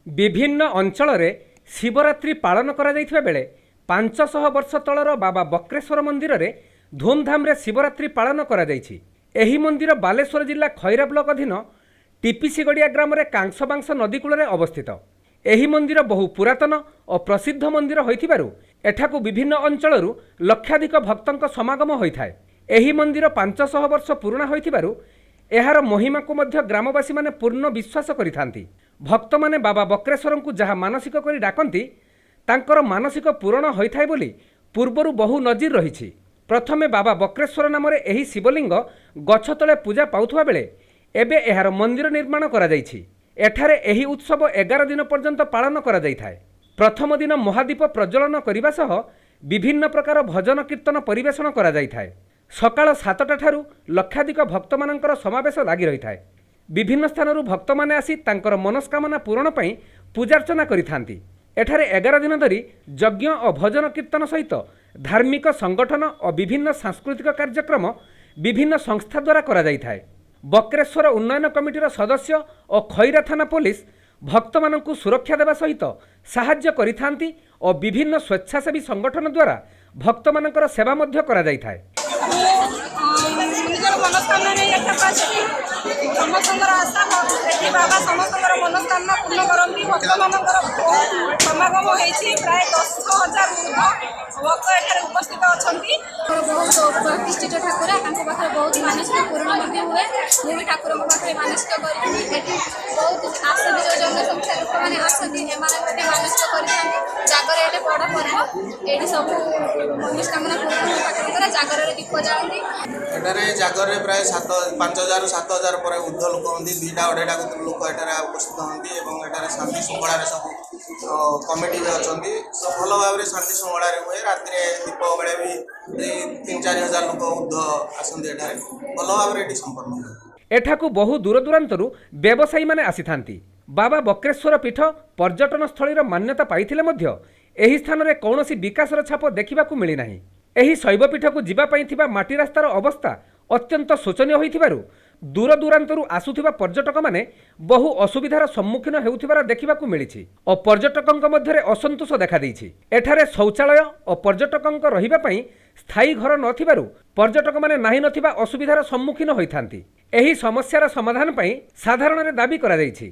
विभिन्न अंचल शिवरात्रि पालन करा बेले 500 वर्ष तलर बाबा बक्रेश्वर मंदिर रे धूमधाम रे शिवरात्रि पालन करा एही मंदिर बालेश्वर जिला खैरा ब्लॉक अधीन टीपीसीगड़िया ग्राम रे कांसबांस नदी कूल अवस्थित। एही मंदिर बहु पुरातन और प्रसिद्ध मंदिर होइथिबारु एठाकु विभिन्न अंचलरू लक्षाधिक भक्तंक समागम होइथाय। एही मंदिर 500 वर्ष पुराना होइथिबारु एहार महिमा को मध्य ग्रामवासी माने पूर्ण विश्वास करिथांती। भक्त माने बाबा बक्रेश्वर को जहाँ मानसिक करी डाकंती तांकर मानसिक पूरण होइथाय बोली पूर्वरु बहु नजीर रहिछि। प्रथमे बाबा बक्रेश्वर नाम रे एही शिवलिंग गछ तले पूजा पाउथुवा बेले एबे एहार मंदिर निर्माण करा जाइछि। एठारे एही उत्सव 11 दिन पर्यंत पालन करा जाइथाय। प्रथम दिन महादीप प्रज्वलन करिबा सह विभिन्न प्रकार भजन कीर्तन परिवेषण करा जाइथाय। सकाळ 7टा ठारू लक्षाधिक भक्त मानकर समावेश लागी रहिथाय। विभिन्न स्थानरू भक्त माने आसी तांकर मनस्कामना पूरण पई पूजार्चना करिथांती। एठारे 11 दिन धरी यज्ञ और भजन कीर्तन सहित धार्मिक संगठन और विभिन्न सांस्कृतिक कार्यक्रम विभिन्न संस्था द्वारा करा जाइथाय। बक्रेश्वर उन्नयन कमिटीर सदस्य और खैरा थाना पुलिस भक्त मानकु सुरक्षा देवा सहित साहाय्य करिथांती और विभिन्न स्वेच्छासेवी संगठन द्वारा भक्त मानकर सेवा मध्य करा जाइथाय। समस्तଙ୍କର आशा ଏଠି ବାବା ସମସ୍ତଙ୍କର ମନସ୍କାମନା ପୂର୍ଣ୍ଣ କରନ୍ତି। ଭକ୍ତମାନଙ୍କର ସମାଗମ ହେଇଛି। ପ୍ରାୟ 10,000 ଭକ୍ତ ଏଠାରେ ଉପସ୍ଥିତ ଅଛନ୍ତି। ବହୁତ ପ୍ରତିଷ୍ଠିତ ଠାକୁର, ତାଙ୍କ ପାଖରେ ବହୁତ ମାନସିକ ପୂରଣ ମଧ୍ୟ ହୁଏ। ମୁଁ ବି ଠାକୁରଙ୍କ ପାଖରେ ମାନସିକ କରିଥିଲି। ଏଠି ବହୁତ ଆସନ୍ତି, ଯେଉଁ ଜନସଂଖ୍ୟା ଲୋକମାନେ ଆସନ୍ତି ଏମାନେ ମଧ୍ୟ ମାନସିକ କରିଥାନ୍ତି। ଜାଗର ଏଠି ବଡ଼ ପର୍ବ, ଏଠି ସବୁ ମନସ୍କାମନା ପୂରଣ ହୁଏ ଠାକୁରଙ୍କର। ଜାଗରରେ ଦୀପ ଜାଳନ୍ତି। ଏଠାରେ ଜାଗରରେ ପ୍ରାୟ 5,000 7,000 ପରେ ଉର୍ଦ୍ଧ୍ୱ ଲୋକ ହୁଅନ୍ତି। 2ଟା-2.5ଟା ଲୋକ ଏଠାରେ ଉପସ୍ଥିତ ହୁଅନ୍ତି ଏବଂ ଏଠାରେ ଶାନ୍ତି ଶୃଙ୍ଖଳାରେ ସବୁ କମିଟି ବି ଅଛନ୍ତି। ଭଲ ଭାବରେ ଶାନ୍ତି ଶୃଙ୍ଖଳାରେ ହୁଏ। ରାତିରେ ଦୀପ ବେଳେ ବି 3-4 ହଜାର ଲୋକ ଉର୍ଦ୍ଧ୍ୱ ଆସନ୍ତି। ଏଠାରେ ଭଲ ଭାବରେ ଏଠି ସମ୍ପନ୍ନ ହୁଏ। एठाकु बहु दूरदूरांतरू व्यवसायी माने आसीथांती। बाबा बक्रेश्वर पीठ पर्यटन स्थलीर मान्यता पाइथिले मध्य एही स्थान रे कौनसी विकासर छाप देखिबाकु मिली नाही। एही शैवपीठकु जिबा पई थिबा माटी रास्तार अवस्था अत्यंत शोचनीय होइथिबारु दूरदूरांतरू आसुथिबा पर्यटक माने बहु असुविधार सम्मुखीन हेउथिबार देखिबाकु मिलिछि और पर्यटकंक मध्यरे असंतोष देखा देइछि। एठारे शौचालय और पर्यटकंक रहिबा पई स्थायी घर नथिबारु पर्यटक माने नाही नथिबा असुविधार सम्मुखीन होइथांती। एही समस्यार समाधान पई साधारण दाबी करा जाइछि।